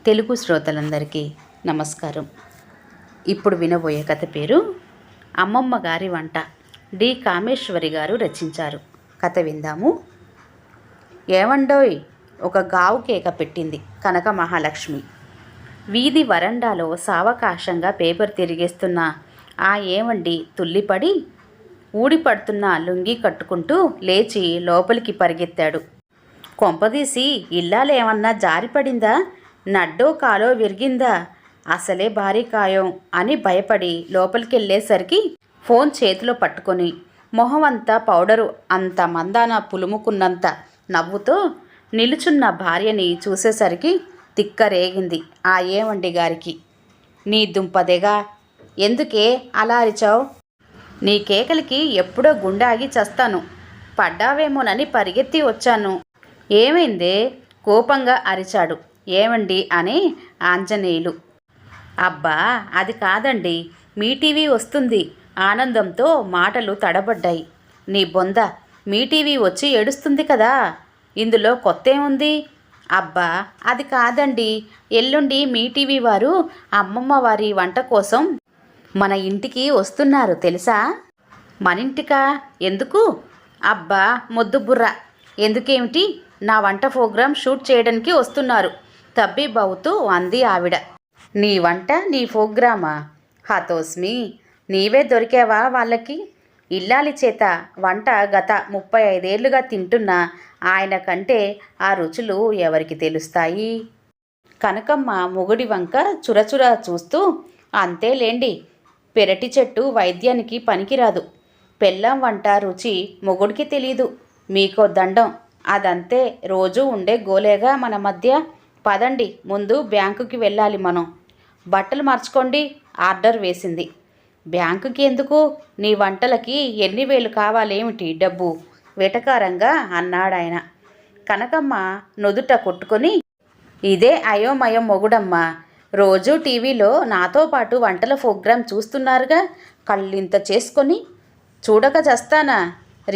తెలుగు శ్రోతలందరికీ నమస్కారం. ఇప్పుడు వినబోయే కథ పేరు అమ్మమ్మ గారి వంట. డి కామేశ్వరి గారు రచించారు. కథ విందాము. ఏవండోయ్, ఒక గావు కేక పెట్టింది కనక మహాలక్ష్మి. వీధి వరండాలో సావకాశంగా పేపర్ తిరిగేస్తున్న ఆ ఏవండి తుల్లిపడి ఊడిపడుతున్న లుంగి కట్టుకుంటూ లేచి లోపలికి పరిగెత్తాడు. కొంపదీసి ఇల్లాలేమన్నా జారిపడిందా, నడ్డో కాలో విరిగిందా, అసలే భారీ కాయం అని భయపడి లోపలికెళ్ళేసరికి ఫోన్ చేతిలో పట్టుకొని మొహం అంతా పౌడరు అంత మందాన పులుముకున్నంత నవ్వుతో నిలుచున్న భార్యని చూసేసరికి తిక్కరేగింది ఆ ఏవండి గారికి. నీ దుంపదేగా, ఎందుకే అలా అరిచావు? నీ కేకలకి ఎప్పుడో గుండె ఆగి చస్తాను. పడ్డావేమోనని పరిగెత్తి వచ్చాను. ఏమైందే? కోపంగా అరిచాడు ఏవండి అని ఆంజనేయులు. అబ్బా, అది కాదండి, మీ టీవీ వస్తుంది. ఆనందంతో మాటలు తడబడ్డాయి. నీ బొంద, మీ టీవీ వచ్చి ఏడుస్తుంది కదా, ఇందులో కొత్తేముంది? అబ్బా, అది కాదండి, ఎల్లుండి మీ టీవీ వారు అమ్మమ్మ వారి వంట కోసం మన ఇంటికి వస్తున్నారు తెలుసా? మనింటికా? ఎందుకు? అబ్బా మొద్దు బుర్ర, ఎందుకేమిటి, నా వంట ప్రోగ్రాం షూట్ చేయడానికి వస్తున్నారు తబ్బిబ్బవుతూ అంది ఆవిడ. నీ వంట నీ ప్రోగ్రామా? హతోస్మి, నీవే దొరికావా వాళ్ళకి? ఇల్లాలి చేత వంట గత 35 ఏళ్లుగా తింటున్న ఆయన కంటే ఆ రుచులు ఎవరికి తెలుస్తాయి? కనకమ్మ మొగుడి వంక చురచుర చూస్తూ, అంతేలేండి, పెరటి చెట్టు వైద్యానికి పనికిరాదు. పెళ్ళాం వంట రుచి మొగుడికి తెలీదు. మీకో దండం, అదంతే, రోజూ ఉండే గోలేగా మన మధ్య. పదండి, ముందు బ్యాంకుకి వెళ్ళాలి మనం. బట్టలు మార్చుకోండి, ఆర్డర్ వేసింది. బ్యాంకుకి ఎందుకు? నీ వంటలకి ఎన్ని వేలు కావాలేమిటి డబ్బు? వెటకారంగా అన్నాడాయన. కనకమ్మ నుదుట కొట్టుకొని, ఇదే అయోమయం మొగుడమ్మా, రోజూ టీవీలో నాతో పాటు వంటల ప్రోగ్రాం చూస్తున్నారుగా, కళ్ళింత చేసుకొని చూడక చస్తానా?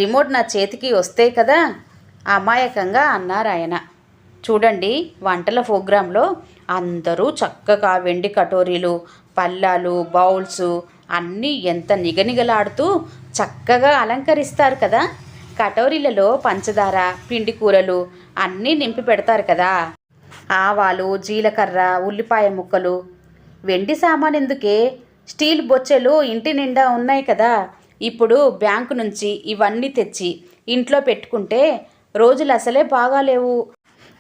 రిమోట్ నా చేతికి వస్తే కదా, అమాయకంగా అన్నారాయన. చూడండి, వంటల ప్రోగ్రాంలో అందరూ చక్కగా వెండి కటోరీలు, పళ్ళాలు, బౌల్స్ అన్నీ ఎంత నిగనిగలాడుతూ చక్కగా అలంకరిస్తారు కదా. కటోరీలలో పంచదార, పిండి కూరలు అన్నీ నింపి పెడతారు కదా. ఆవాలు, జీలకర్ర, ఉల్లిపాయ ముక్కలు. వెండి సామాన్ ఎందుకే? స్టీల్ బొచ్చెలు ఇంటి నిండా ఉన్నాయి కదా. ఇప్పుడు బ్యాంకు నుంచి ఇవన్నీ తెచ్చి ఇంట్లో పెట్టుకుంటే రోజులు అసలే బాగాలేవు.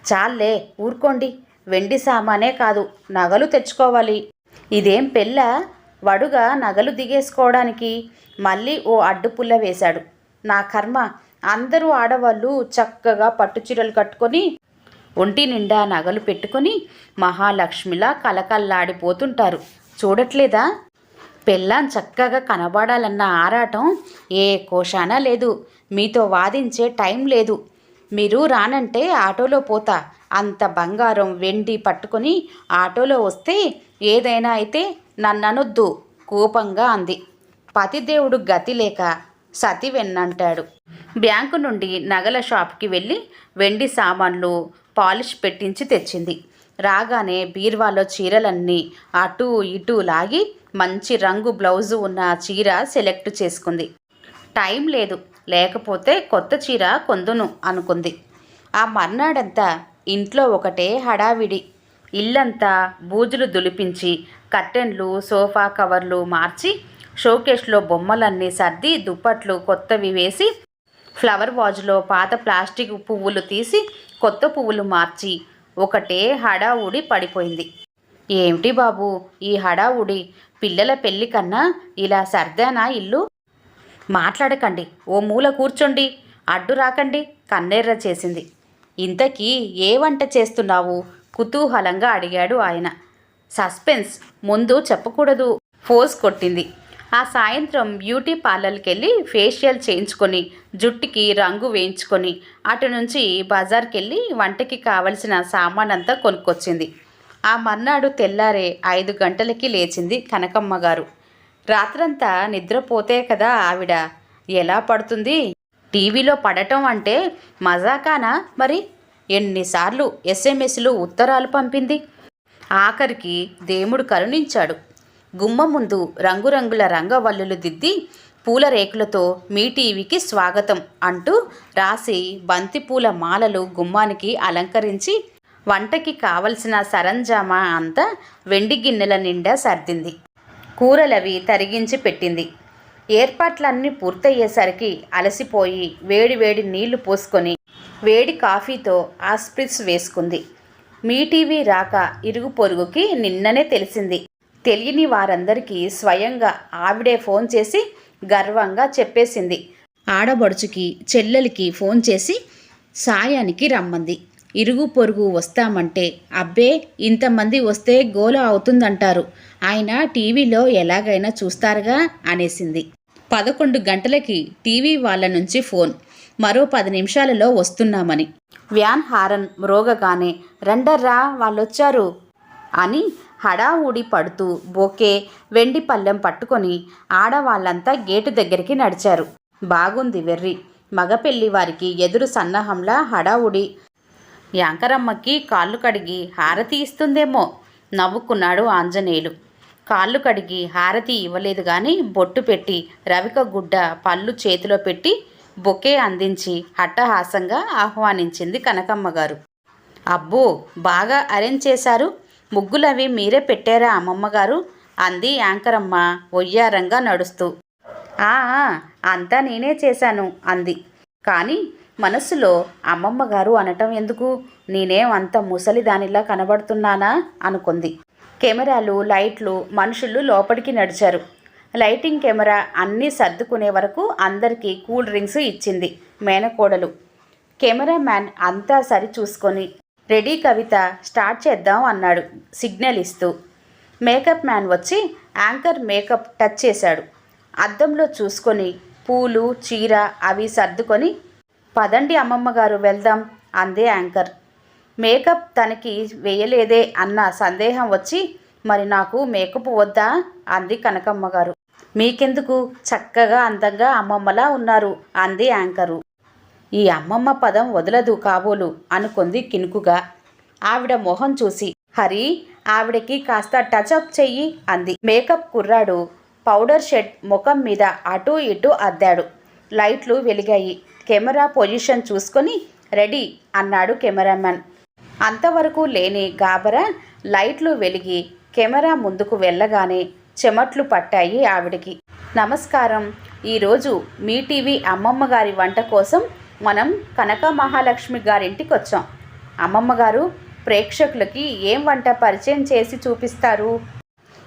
చాలే, ఊరుకోండి. వెండి సామానే కాదు, నగలు తెచ్చుకోవాలి. ఇదేం పెళ్ళ? వడుగా నగలు దిగేసుకోవడానికి మళ్ళీ ఓ అడ్డుపుల్ల వేశాడు. నా కర్మ, అందరూ ఆడవాళ్ళు చక్కగా పట్టుచీరలు కట్టుకొని ఒంటి నిండా నగలు పెట్టుకొని మహాలక్ష్మిలా కలకల్లాడిపోతుంటారు. చూడట్లేదా? పెళ్ళాం చక్కగా కనబడాలన్న ఆరాటం ఏ కోశానా లేదు. మీతో వాదించే టైం లేదు. మీరు రానంటే ఆటోలో పోతా. అంత బంగారం వెండి పట్టుకొని ఆటోలో వస్తే ఏదైనా అయితే నన్ననొద్దు, కోపంగా అంది. పతిదేవుడు గతి లేక సతి వెన్నంటాడు. బ్యాంకు నుండి నగల షాప్కి వెళ్ళి వెండి సామాన్లు పాలిష్ పెట్టించి తెచ్చింది. రాగానే బీర్వాలో చీరలన్నీ అటూ ఇటూ లాగి మంచి రంగు బ్లౌజు ఉన్న చీర సెలెక్ట్ చేసుకుంది. టైం లేదు, లేకపోతే కొత్త చీర కొందును అనుకుంది. ఆ మర్నాడంతా ఇంట్లో ఒకటే హడావిడి. ఇల్లంతా బూజులు దులిపించి కర్టెన్లు, సోఫా కవర్లు మార్చి, షోకేస్లో బొమ్మలన్నీ సర్ది, దుప్పట్లు కొత్తవి వేసి, ఫ్లవర్ వాజ్లో పాత ప్లాస్టిక్ పువ్వులు తీసి కొత్త పువ్వులు మార్చి ఒకటే హడావుడి పడిపోయింది. ఏమిటి బాబు ఈ హడావుడి? పిల్లల పెళ్ళి కన్నా ఇలా సర్దానా ఇల్లు? మాట్లాడకండి, ఓ మూల కూర్చోండి, అడ్డు రాకండి, కన్నెర్ర చేసింది. ఇంతకీ ఏ వంట చేస్తున్నావు? కుతూహలంగా అడిగాడు ఆయన. సస్పెన్స్, ముందు చెప్పకూడదు, ఫోర్స్ కొట్టింది. ఆ సాయంత్రం బ్యూటీ పార్లర్కి వెళ్ళి ఫేషియల్ చేయించుకొని జుట్టుకి రంగు వేయించుకొని అటు నుంచి బజార్కి వెళ్ళి వంటకి కావలసిన సామానంతా కొనుక్కొచ్చింది. ఆ మర్నాడు తెల్లారే 5 గంటలకి లేచింది కనకమ్మ గారు. రాత్రంతా నిద్రపోతే కదా ఆవిడ, ఎలా పడుతుంది? టీవీలో పడటం అంటే మజాకానా మరి? ఎన్నిసార్లు ఎస్ఎంఎస్లు ఉత్తరాలు పంపింది. ఆఖరికి దేవుడు కరుణించాడు. గుమ్మం ముందు రంగురంగుల రంగవల్లులు దిద్ది పూల రేకులతో మీ టీవీకి స్వాగతం అంటూ రాసి బంతిపూల మాలలు గుమ్మానికి అలంకరించి వంటకి కావలసిన సరంజామా అంతా వెండి గిన్నెల నిండా సర్దింది. కూరలవి తరిగించి పెట్టింది. ఏర్పాట్లన్నీ పూర్తయ్యేసరికి అలసిపోయి వేడి నీళ్లు పోసుకొని వేడి కాఫీతో ఆస్ప్రిట్స్ వేసుకుంది. మీ టీవీ రాక ఇరుగు పొరుగుకి నిన్ననే తెలిసింది. తెలియని వారందరికీ స్వయంగా ఆవిడే ఫోన్ చేసి గర్వంగా చెప్పేసింది. ఆడబడుచుకి చెల్లెలికి ఫోన్ చేసి సాయానికి రమ్మంది. ఇరుగు పొరుగు వస్తామంటే అబ్బే ఇంతమంది వస్తే గోల అవుతుందంటారు, ఆయన టీవీలో ఎలాగైనా చూస్తారుగా అనేసింది. 11 గంటలకి టీవీ వాళ్ళ నుంచి ఫోన్, మరో 10 నిమిషాలలో వస్తున్నామని. వ్యాన్ హారన్ మ్రోగగానే రండర్రా వాళ్ళొచ్చారు అని హడావుడి పడుతూ బొకే వెండి పళ్ళెం పట్టుకొని ఆడవాళ్ళంతా గేటు దగ్గరికి నడిచారు. బాగుంది వెర్రి. మగపెళ్లి వారికి ఎదురు సన్నాహంలా హడావుడి. యాంకరమ్మకి కాళ్ళు కడిగి హారతి ఇస్తుందేమో నవ్వుకున్నాడు ఆంజనేయులు. కాళ్ళు కడిగి హారతి ఇవ్వలేదు గాని బొట్టు పెట్టి రవిక గుడ్డ పళ్ళు చేతిలో పెట్టి బొకే అందించి హట్టహాసంగా ఆహ్వానించింది కనకమ్మగారు. అబ్బో, బాగా అరేంజ్ చేశారు. ముగ్గులవి మీరే పెట్టారా అమ్మమ్మగారు అంది యాంకరమ్మ ఒయ్యారంగా నడుస్తూ. ఆ అంతా నేనే చేశాను అంది. కానీ మనస్సులో అమ్మమ్మగారు అనటం ఎందుకు, నేనేం అంత ముసలిదానిలా కనబడుతున్నానా అనుకుంది. కెమెరాలు, లైట్లు, మనుషులు లోపలికి నడిచారు. లైటింగ్, కెమెరా అన్నీ సర్దుకునే వరకు అందరికీ కూల్ డ్రింక్స్ ఇచ్చింది మేనకోడలు. కెమెరామ్యాన్ అంతా సరి చూసుకొని రెడీ కవిత, స్టార్ట్ చేద్దాం అన్నాడు సిగ్నల్ ఇస్తూ. మేకప్ మ్యాన్ వచ్చి యాంకర్ మేకప్ టచ్ చేశాడు. అద్దంలో చూసుకొని పూలు, చీర అవి సర్దుకొని పదండి అమ్మమ్మగారు వెళ్దాం అందే యాంకర్. మేకప్ తనకి వేయలేదే అన్న సందేహం వచ్చి మరి నాకు మేకప్ వద్దా అంది కనకమ్మగారు. మీకెందుకు, చక్కగా అందంగా అమ్మమ్మలా ఉన్నారు అంది యాంకరు. ఈ అమ్మమ్మ పదం వదలదు కాబోలు అనుకుంది కినుకుగా. ఆవిడ మొహం చూసి హరి ఆవిడకి కాస్త టచ్అప్ చెయ్యి అంది. మేకప్ కుర్రాడు పౌడర్ షెడ్ ముఖం మీద అటూ ఇటూ అద్దాడు. లైట్లు వెలిగాయి. కెమెరా పొజిషన్ చూసుకొని రెడీ అన్నాడు కెమెరామెన్. అంతవరకు లేని గాబరా లైట్లు వెలిగి కెమెరా ముందుకు వెళ్ళగానే చెమట్లు పట్టాయి ఆవిడికి. నమస్కారం, ఈరోజు మీ టీవీ అమ్మమ్మగారి వంట కోసం మనం కనక మహాలక్ష్మి గారింటికి వచ్చాం. అమ్మమ్మగారు ప్రేక్షకులకి ఏం వంట పరిచయం చేసి చూపిస్తారు?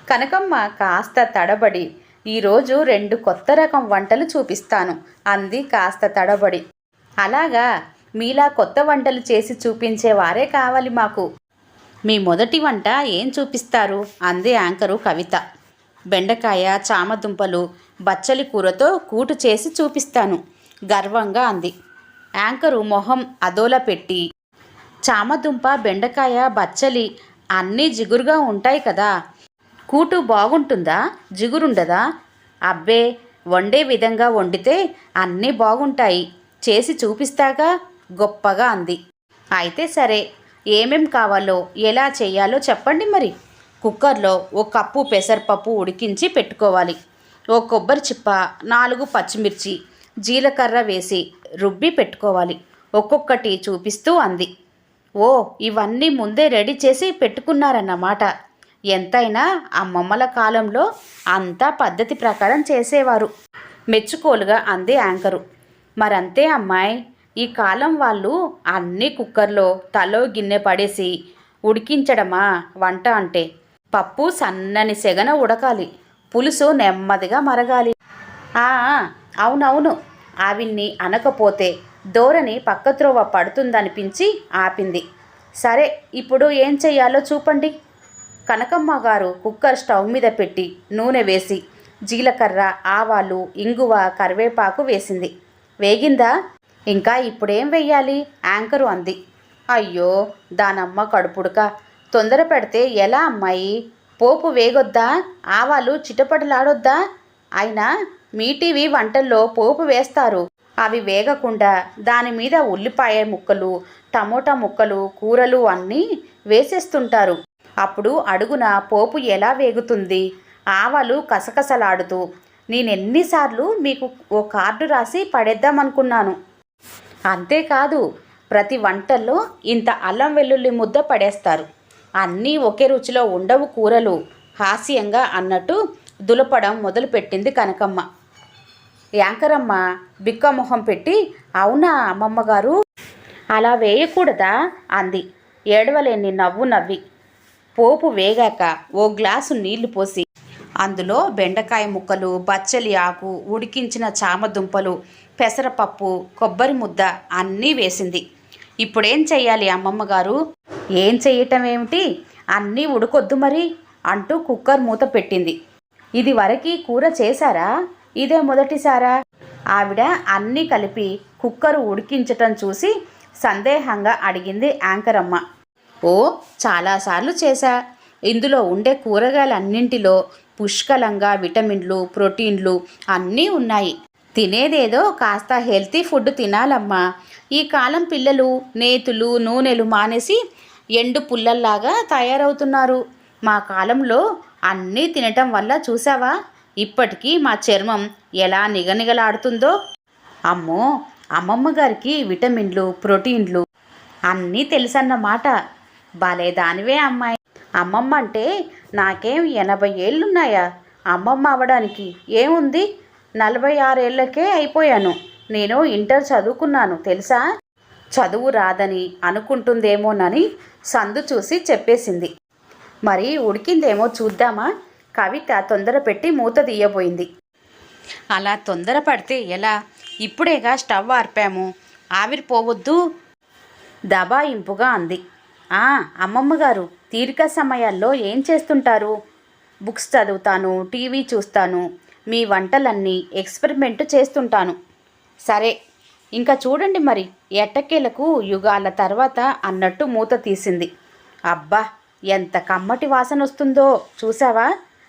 కనకమ్మ కాస్త తడబడి ఈరోజు 2 కొత్త రకం వంటలు చూపిస్తాను అంది కాస్త తడబడి. అలాగా, మీలా కొత్త వంటలు చేసి చూపించేవారే కావాలి మాకు. మీ మొదటి వంట ఏం చూపిస్తారు అంది యాంకరు కవిత. బెండకాయ, చామదుంపలు, బచ్చలి కూరతో కూటు చేసి చూపిస్తాను గర్వంగా అంది. యాంకరు మొహం అదోలా పెట్టి చామదుంప, బెండకాయ, బచ్చలి అన్నీ జిగురుగా ఉంటాయి కదా, కూటు బాగుంటుందా, జిగురుండదా? అబ్బే, వండే విధంగా వండితే అన్నీ బాగుంటాయి, చేసి చూపిస్తాగా గొప్పగా అంది. అయితే సరే, ఏమేం కావాలో ఎలా చేయాలో చెప్పండి మరి. కుక్కర్లో 1 కప్పు పెసరపప్పు ఉడికించి పెట్టుకోవాలి. 1 కొబ్బరి చిప్ప, 4 పచ్చిమిర్చి, జీలకర్ర వేసి రుబ్బి పెట్టుకోవాలి. ఒక్కొక్కటి చూపిస్తూ అంది. ఓ, ఇవన్నీ ముందే రెడీ చేసి పెట్టుకున్నారన్నమాట. ఎంతైనా అమ్మమ్మల కాలంలో అంతా పద్ధతి ప్రకారం చేసేవారు మెచ్చుకోలుగా అంది యాంకరు. మరంతే అమ్మాయి, ఈ కాలం వాళ్ళు అన్నీ కుక్కర్లో తలో గిన్నె పడేసి ఉడికించడమా వంట అంటే? పప్పు సన్నని సెగన ఉడకాలి, పులుసు నెమ్మదిగా మరగాలి. అవునవును, ఆవిన్ని అనకపోతే ధోరణి పక్కత్రోవ పడుతుందనిపించి ఆపింది. సరే, ఇప్పుడు ఏం చెయ్యాలో చూపండి. కనకమ్మ గారు కుక్కర్ స్టవ్ మీద పెట్టి నూనె వేసి జీలకర్ర, ఆవాలు, ఇంగువ, కరివేపాకు వేసింది. వేగిందా? ఇంకా ఇప్పుడేం వెయ్యాలి యాంకరు అంది. అయ్యో, దానమ్మ కడుపుడుక, తొందర పెడితే ఎలా అమ్మాయి? పోపు వేగొద్దా? ఆవాలు చిటపటలాడొద్దా? అయినా మీ టీవీ వంటల్లో పోపు వేస్తారు, అవి వేగకుండా దాని మీద ఉల్లిపాయ ముక్కలు, టమోటా ముక్కలు, కూరలు అన్నీ వేసేస్తుంటారు. అప్పుడు అడుగున పోపు ఎలా వేగుతుంది, ఆవాలు కసకసలాడుతూ. నేనెన్నిసార్లు మీకు ఓ కార్డు రాసి పడేద్దామనుకున్నాను. అంతేకాదు, ప్రతి వంటల్లో ఇంత అల్లం వెల్లుల్లి ముద్ద పడేస్తారు. అన్నీ ఒకే రుచిలో ఉండవు కూరలు హాస్యంగా అన్నట్టు దులపడం మొదలుపెట్టింది కనకమ్మ. యాంకరమ్మ బిక్కమొహం పెట్టి, అవునా అమ్మమ్మగారు, అలా వేయకూడదా అంది ఏడవలేని నవ్వు నవ్వి. పోపు వేగాక ఓ గ్లాసు నీళ్లు పోసి అందులో బెండకాయ ముక్కలు, బచ్చలి ఆకు, ఉడికించిన చామదుంపలు, పెసరపప్పు, కొబ్బరి ముద్ద అన్నీ వేసింది. ఇప్పుడేం చెయ్యాలి అమ్మమ్మగారు? ఏం చెయ్యటం ఏమిటి, అన్నీ ఉడకొద్దు మరి అంటూ కుక్కర్ మూత పెట్టింది. ఇది వరకి కూర చేశారా, ఇదే మొదటిసారా? ఆవిడ అన్నీ కలిపి కుక్కరు ఉడికించటం చూసి సందేహంగా అడిగింది యాంకరమ్మ. ఓ, చాలాసార్లు చేశా. ఇందులో ఉండే కూరగాయలన్నింటిలో పుష్కలంగా విటమిన్లు, ప్రోటీన్లు అన్నీ ఉన్నాయి. తినేదేదో కాస్త హెల్తీ ఫుడ్ తినాలమ్మా. ఈ కాలం పిల్లలు నేతులు, నూనెలు మానేసి ఎండు పుల్లల్లాగా తయారవుతున్నారు. మా కాలంలో అన్నీ తినటం వల్ల చూసావా ఇప్పటికీ మా చర్మం ఎలా నిగనిగలాడుతుందో. అమ్మో, అమ్మమ్మ గారికి విటమిన్లు, ప్రోటీన్లు అన్నీ తెలుసన్నమాట. భలే దానివే అమ్మాయి. అమ్మమ్మ అంటే నాకేం 80 ఏళ్ళున్నాయా? అమ్మమ్మ అవ్వడానికి ఏముంది, 46 ఏళ్ళకే అయిపోయాను. నేను ఇంటర్ చదువుకున్నాను తెలుసా. చదువు రాదని అనుకుంటుందేమోనని సందు చూసి చెప్పేసింది. మరి ఉడికిందేమో చూద్దామా? కవిత తొందరపెట్టి మూత తీయబోయింది. అలా తొందరపడితే ఎలా? ఇప్పుడేగా స్టవ్ ఆర్పాము, ఆవిరిపోవద్దు దబాయింపుగా అంది. అమ్మమ్మగారు, తీరిక సమయాల్లో ఏం చేస్తుంటారు? బుక్స్ చదువుతాను, టీవీ చూస్తాను, మీ వంటలన్నీ ఎక్స్పెరిమెంట్ చేస్తుంటాను. సరే, ఇంకా చూడండి మరి, ఎట్టకేలకు యుగాల తర్వాత అన్నట్టు మూత తీసింది. అబ్బా, ఎంత కమ్మటి వాసన వస్తుందో చూసావా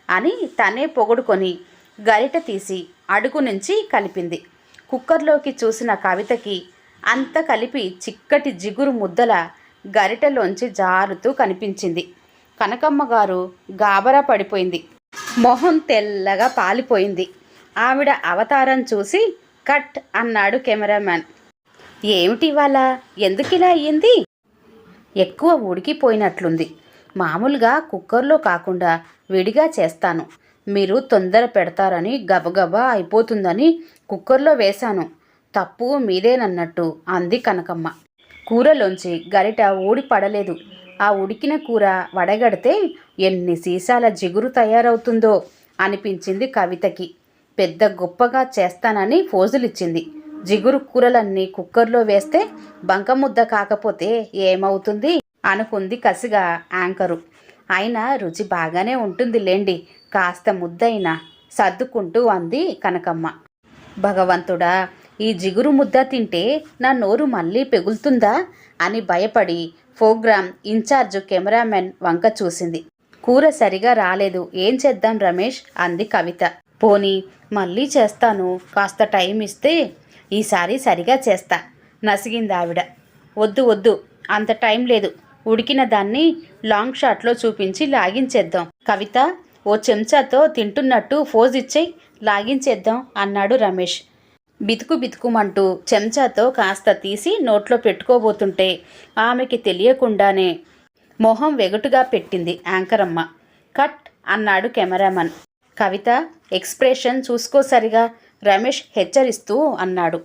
అని తనే పొగుడుకొని గరిట తీసి అడుగు నుంచి కలిపింది. కుక్కర్లోకి చూసిన కవితకి అంత కలిపి చిక్కటి జిగురు ముద్దల గరిటలోంచి జారుతూ కనిపించింది. కనకమ్మ గారు గాబరా పడిపోయింది. మొహం తెల్లగా పాలిపోయింది. ఆవిడ అవతారం చూసి కట్ అన్నాడు కెమెరామ్యాన్. ఏమిటివాళ, ఎందుకిలా అయ్యింది? ఎక్కువ ఉడికిపోయినట్లుంది. మామూలుగా కుక్కర్లో కాకుండా విడిగా చేస్తాను. మీరు తొందర పెడతారని గబగబా అయిపోతుందని కుక్కర్లో వేశాను. తప్పు మీదేనన్నట్టు అంది కనకమ్మ. కూరలోంచి గరిట ఊడి పడలేదు. ఆ ఉడికిన కూర వడగడితే ఎన్ని సీసాల జిగురు తయారవుతుందో అనిపించింది కవితకి. పెద్ద గొప్పగా చేస్తానని ఫోజులిచ్చింది. జిగురు కూరలన్నీ కుక్కర్లో వేస్తే బంకముద్ద కాకపోతే ఏమవుతుంది అనుకుంది కసిగా యాంకరు. అయినా రుచి బాగానే ఉంటుంది లేండి, కాస్త ముద్దయినా సర్దుకుంటూ అంది కనకమ్మ. భగవంతుడా, ఈ జిగురు ముద్ద తింటే నా నోరు మళ్ళీ పెగులుతుందా అని భయపడి ప్రోగ్రామ్ ఇన్ఛార్జ్ కెమెరామెన్ వంక చూసింది. కూర సరిగా రాలేదు, ఏం చేద్దాం రమేష్ అంది కవిత. పోనీ మళ్ళీ చేస్తాను, కాస్త టైం ఇస్తే ఈసారి సరిగా చేస్తా నసిగింది ఆవిడ. వద్దు వద్దు, అంత టైం లేదు. ఉడికిన దాన్ని లాంగ్ షాట్లో చూపించి లాగించేద్దాం. కవిత, ఓ చెంచాతో తింటున్నట్టు ఫోజ్ ఇచ్చేయి, లాగించేద్దాం అన్నాడు రమేష్. బితుకు బితుకుమంటూ చెంచాతో కాస్త తీసి నోట్లో పెట్టుకోబోతుంటే ఆమెకి తెలియకుండానే మొహం వెగటుగా పెట్టింది యాంకరమ్మ. కట్ అన్నాడు కెమెరామన్. కవిత, ఎక్స్ప్రెషన్ చూసుకోసరిగా రమేష్ హెచ్చరిస్తూ అన్నాడు.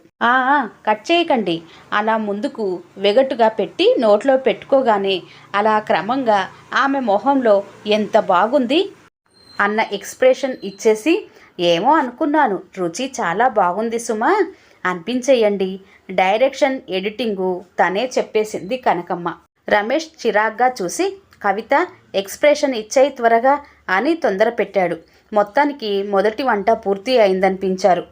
కట్ చేయకండి, అలా ముందుకు వెగటుగా పెట్టి నోట్లో పెట్టుకోగానే అలా క్రమంగా ఆమె మొహంలో ఎంత బాగుంది అన్న ఎక్స్ప్రెషన్ ఇచ్చేసి, ఏమో అనుకున్నాను, రుచి చాలా బాగుంది సుమా అనిపించేయండి, డైరెక్షన్ ఎడిటింగు తనే చెప్పేసింది కనకమ్మ. రమేష్ చిరాగ్గా చూసి, కవిత ఎక్స్ప్రెషన్ ఇచ్చేయి త్వరగా అని తొందర పెట్టాడు. మొత్తానికి మొదటి వంట పూర్తి అయిందనిపించారు.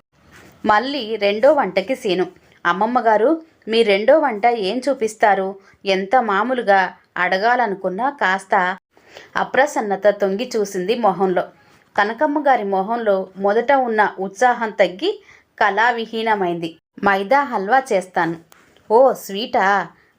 మళ్ళీ రెండో వంటకి సీను. అమ్మమ్మగారు, మీ రెండో వంట ఏం చూపిస్తారు? ఎంత మామూలుగా అడగాలనుకున్నా కాస్త అప్రసన్నత తొంగి చూసింది మొహంలో. కనకమ్మ గారి మొహంలో మొదట ఉన్న ఉత్సాహం తగ్గి కళావిహీనమైంది. మైదా హల్వా చేస్తాను. ఓ స్వీటా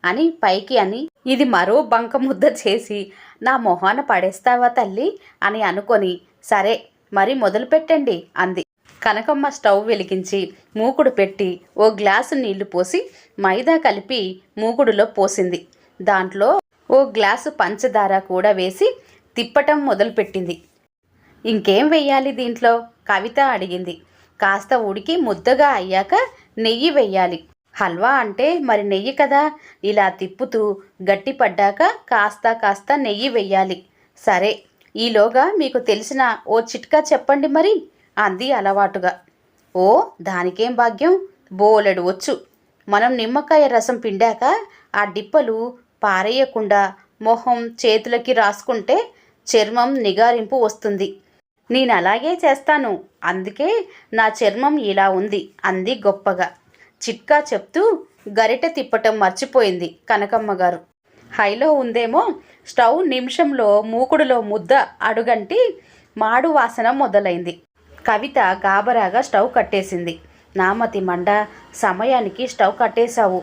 అని పైకి అని ఇది మరో బంక ముద్ద చేసి నా మొహాన పడేస్తావా తల్లి అని అనుకొని, సరే మరి మొదలు పెట్టండి అంది. కనకమ్మ స్టవ్ వెలిగించి మూకుడు పెట్టి ఓ గ్లాసు నీళ్లు పోసి మైదా కలిపి మూకుడులో పోసింది. దాంట్లో ఓ గ్లాసు పంచదార కూడా వేసి తిప్పటం మొదలుపెట్టింది. ఇంకేం వెయ్యాలి దీంట్లో కవిత అడిగింది. కాస్త ఉడికి ముద్దగా అయ్యాక నెయ్యి వెయ్యాలి. హల్వా అంటే మరి నెయ్యి కదా. ఇలా తిప్పుతూ గట్టిపడ్డాక కాస్త నెయ్యి వెయ్యాలి. సరే, ఈలోగా మీకు తెలిసిన ఓ చిట్కా చెప్పండి మరి అంది అలవాటుగా. ఓ, దానికేం భాగ్యం, బోలెడు వచ్చు. మనం నిమ్మకాయ రసం పిండాక ఆ డిప్పలు పారేయకుండా మొహం చేతులకి రాసుకుంటే చర్మం నిగారింపు వస్తుంది. నేను అలాగే చేస్తాను, అందుకే నా చర్మం ఇలా ఉంది అంది గొప్పగా. చిట్కా చెప్తూ గరిటె తిప్పటం మర్చిపోయింది కనకమ్మ గారు. హైలో ఉందేమో స్టవ్ నిమిషంలో మూకుడులో ముద్ద అడుగంటి మాడు వాసన మొదలైంది. కవిత గాబరాగా స్టవ్ కట్టేసింది. నామతి మండ, సమయానికి స్టవ్ కట్టేశావు,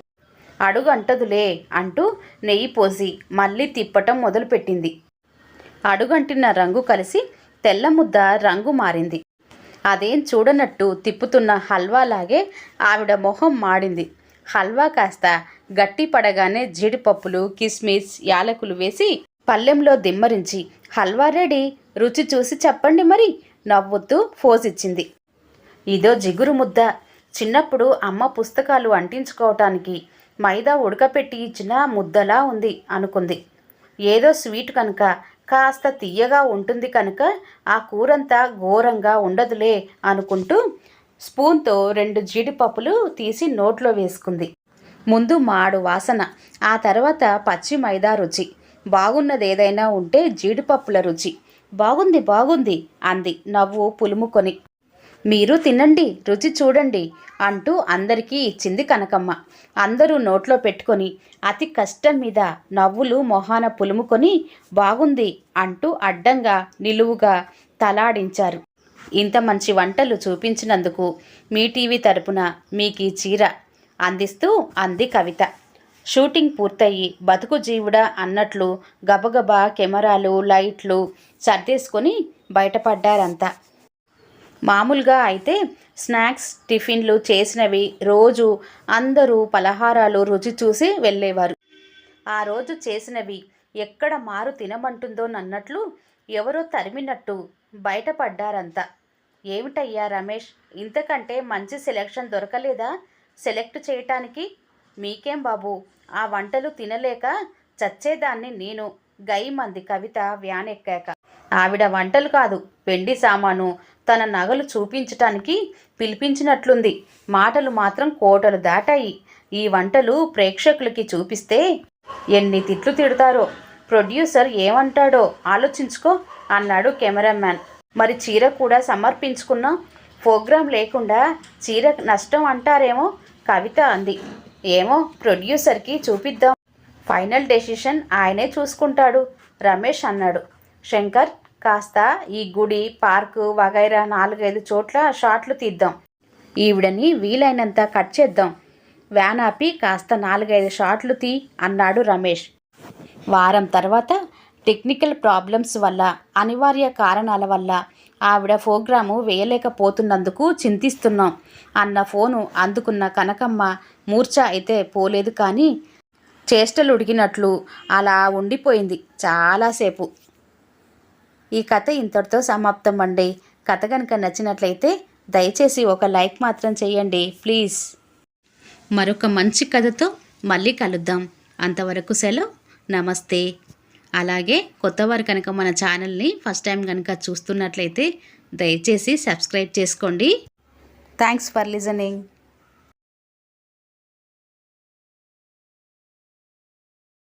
అడుగంటదులే అంటూ నెయ్యి పోసి మళ్ళీ తిప్పటం మొదలుపెట్టింది. అడుగంటిన రంగు కలిసి తెల్ల ముద్ద రంగు మారింది. అదేం చూడనట్టు తిప్పుతున్న హల్వాలాగే ఆవిడ మొహం మాడింది. హల్వా కాస్త గట్టి పడగానే జీడిపప్పులు, కిస్మిస్, యాలకులు వేసి పళ్ళెంలో దిమ్మరించి, హల్వా రెడీ, రుచి చూసి చెప్పండి మరి నవ్వుతూ ఫోజిచ్చింది. ఇదో జిగురు ముద్ద. చిన్నప్పుడు అమ్మ పుస్తకాలు అంటించుకోవటానికి మైదా ఉడకపెట్టి ఇచ్చిన ముద్దలా ఉంది అనుకుంది. ఏదో స్వీట్ కనుక కాస్త తీయగా ఉంటుంది కనుక ఆ కూరంతా ఘోరంగా ఉండదులే అనుకుంటూ స్పూన్తో 2 జీడిపప్పులు తీసి నోట్లో వేసుకుంది. ముందు మాడు వాసన, ఆ తర్వాత పచ్చి మైదా రుచి. బాగున్నదేదైనా ఉంటే జీడిపప్పుల రుచి. బాగుంది అంది నవ్వు పులుముకొని. మీరు తినండి, రుచి చూడండి అంటూ అందరికీ ఇచ్చింది కనకమ్మ. అందరూ నోట్లో పెట్టుకొని అతి కష్టం మీద నవ్వులు మొహాన పులుముకొని బాగుంది అంటూ అడ్డంగా నిలువుగా తలాడించారు. ఇంత మంచి వంటలు చూపించినందుకు మీ టీవీ తరపున మీకీ చీర అందిస్తూ అంది కవిత. షూటింగ్ పూర్తయి బతుకు జీవుడా అన్నట్లు గబగబా కెమెరాలు, లైట్లు సర్దేసుకొని బయటపడ్డారంతా. మామూలుగా అయితే స్నాక్స్, టిఫిన్లు చేసినవి రోజు అందరూ పలహారాలు రుచి చూసి వెళ్ళేవారు. ఆ రోజు చేసినవి ఎక్కడ మారు తినమంటుందోనన్నట్లు ఎవరో తరిమినట్టు బయటపడ్డారంతా. ఏమిటయ్యా రమేష్, ఇంతకంటే మంచి సెలెక్షన్ దొరకలేదా సెలెక్ట్ చేయటానికి? మీకేం బాబు, ఆ వంటలు తినలేక చచ్చేదాన్ని నేను, గైమంది కవిత వ్యాన్ ఎక్కాక. ఆవిడ వంటలు కాదు, వెండి సామాను, తన నగలు చూపించటానికి పిలిపించినట్లుంది. మాటలు మాత్రం కోటలు దాటాయి. ఈ వంటలు ప్రేక్షకులకి చూపిస్తే ఎన్ని తిట్లు తిడతారో, ప్రొడ్యూసర్ ఏమంటాడో ఆలోచించుకో అన్నాడు కెమెరామ్యాన్. మరి చీర కూడా సమర్పించుకున్నా, ప్రోగ్రాం లేకుండా చీర నష్టం అంటారేమో కవిత అంది. ఏమో, ప్రొడ్యూసర్కి చూపిద్దాం, ఫైనల్ డెసిషన్ ఆయనే చూసుకుంటాడు రమేష్ అన్నాడు. శంకర్, కాస్త ఈ గుడి, పార్కు వగైరా 4-5 చోట్ల షాట్లు తీద్దాం. ఈవిడని వీలైనంత కట్ చేద్దాం. వ్యాన్ ఆపి కాస్త 4-5 షాట్లు తీ అన్నాడు రమేష్. వారం తర్వాత టెక్నికల్ ప్రాబ్లమ్స్ వల్ల, అనివార్య కారణాల వల్ల ఆవిడ ప్రోగ్రాము వేయలేకపోతున్నందుకు చింతిస్తున్నాం అన్న ఫోను అందుకున్న కనకమ్మ మూర్ఛ అయితే పోలేదు, కానీ చేష్టలు ఉడికినట్లు అలా ఉండిపోయింది చాలాసేపు. ఈ కథ ఇంతటితో సమాప్తం అండి. కథ కనుక నచ్చినట్లయితే దయచేసి ఒక లైక్ మాత్రం చేయండి ప్లీజ్. మరొక మంచి కథతో మళ్ళీ కలుద్దాం. అంతవరకు సెలవు, నమస్తే. అలాగే కొత్తవారు కనుక మన ఛానల్ని ఫస్ట్ టైం కనుక చూస్తున్నట్లయితే దయచేసి సబ్స్క్రైబ్ చేసుకోండి. Thanks for listening.